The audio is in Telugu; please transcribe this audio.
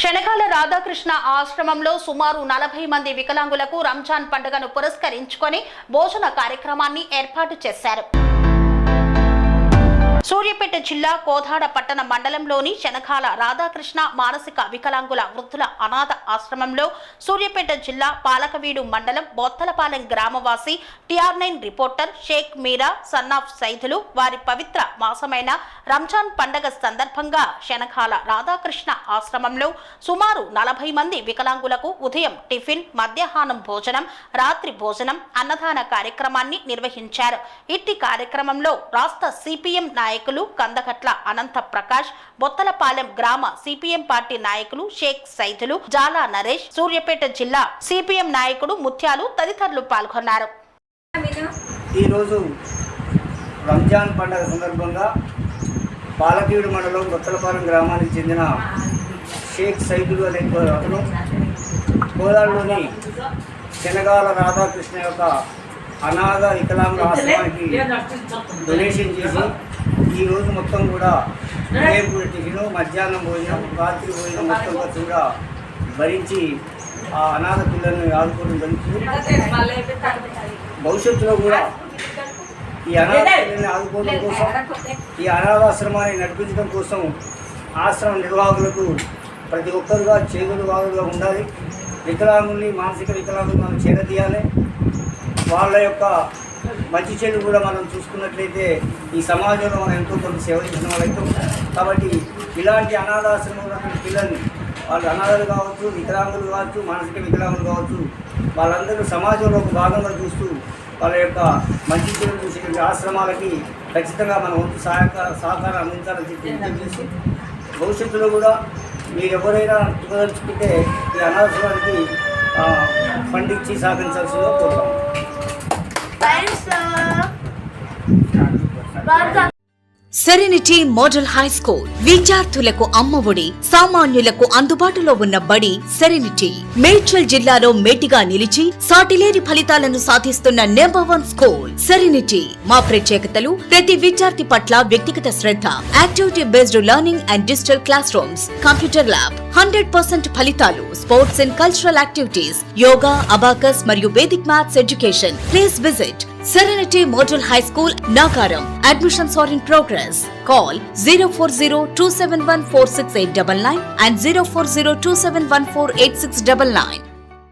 శనకాల రాధాకృష్ణ ఆశ్రమంలో సుమారు 40 మంది వికలాంగులకు రంజాన్ పండుగను పురస్కరించుకొని భోజన కార్యక్రమాన్ని ఏర్పాటు చేశారు. సూర్యాపేట జిల్లా కోదాడ పట్టణ మండలంలోని శనకాల రాధాకృష్ణ మానసిక వికలాంగుల వృద్ధుల అనాథ ఆశ్రమంలో సూర్యాపేట జిల్లా పాలకవీడు మండలం బొత్తలపాలెం గ్రామవాసి TR9 రిపోర్టర్ షేక్ మీరా సన్నాఫ్ సైదులు వారి పవిత్ర మాసమైన రంజాన్ పండగ సందర్భంగా శనకాల రాధాకృష్ణ ఆశ్రమంలో సుమారు 40 మంది వికలాంగులకు ఉదయం టిఫిన్, మధ్యాహ్నం భోజనం, రాత్రి భోజనం, అన్నదాన కార్యక్రమాన్ని నిర్వహించారు. ఇట్టి కార్యక్రమంలో రాష్ట్ర CPM నాయకులు కందకట్ల అనంత ప్రకాష్, బొత్తలపాలెం గ్రామ CPM పార్టీ నాయకులు షేక్ సైదులు, జాలా నరేష్, సూర్యాపేట జిల్లా CPM నాయకుడు ముత్యాలు తదితరులు పాల్గొన్నారు. ఈరోజు రంజాన్ పండుగ సందర్భంగా పాలకీడు మండలం బొత్తలపాలెం గ్రామానికి చెందిన షేక్ సైదులు అనే అతను కోదాడలోని శనగాల రాధాకృష్ణ యొక్క అనాథ వికలాంగుల ఆశ్రమానికి డొనేషన్ చేసి ఈరోజు మొత్తం కూడా ఉదయం టిఫిన్, మధ్యాహ్నం భోజనం, రాత్రి భోజనం మొత్తం ఖర్చు కూడా భరించి ఆ అనాథ పిల్లల్ని ఆదుకోవడం జరుగుతుంది. భవిష్యత్తులో కూడా ఈ అనాథ పిల్లల్ని ఆదుకోవడం కోసం, ఈ అనాథాశ్రమాన్ని నడిపించడం కోసం ఆశ్రమ నిర్వాహకులకు ప్రతి ఒక్కరుగా చేదులు వాదులుగా ఉండాలి. వికలాంగుల్ని, మానసిక వికలాంగులు మనం చేరదీయాలి. వాళ్ళ యొక్క మంచి చెడు కూడా మనం చూసుకున్నట్లయితే ఈ సమాజంలో మనం ఎంతో కొంత సేవ చేసిన వాళ్ళైతాం. కాబట్టి ఇలాంటి అనాథాశ్రమంలో పిల్లల్ని, వాళ్ళు అనాథలు కావచ్చు, వికలాంగులు కావచ్చు, మానసిక వికలాంగులు కావచ్చు, వాళ్ళందరూ సమాజంలో ఒక భాగంగా చూస్తూ వాళ్ళ యొక్క మంచి చెడు చూసే ఆశ్రమాలకి ఖచ్చితంగా మనం వంతు సహకారం అందించాలని చెప్పి విజ్ఞప్తి చేసి భవిష్యత్తులో కూడా మీరు ఎవరైనా ఇవ్వదలుచుకుంటే ఈ అనాథాశ్రమానికి ఫండ్ ఇచ్చి సహకరించాల్సిందిగా కోరుతాం. సెరెనిటీ మోడల్ హై స్కూల్ విద్యార్థులకు అమ్మఒడి, సామాన్యులకు అందుబాటులో ఉన్న బడి సెరెనిటీ. మేడ్చల్ జిల్లాలో మేటిగా నిలిచి సాటిలేని ఫలితాలను సాధిస్తున్న #1 స్కూల్ సెరెనిటీ. మా ప్రత్యేకతలు ప్రతి విద్యార్థి పట్ల వ్యక్తిగత శ్రద్ధ, activity based learning and digital classrooms, computer lab, 100% ఫలితాలు, sports and cultural activities, yoga, abacus మరియు Vedic maths education. Please visit Serenity Model High School, Nagaram. Admissions are in progress. Call 040-271-46899 and 040-271-48699.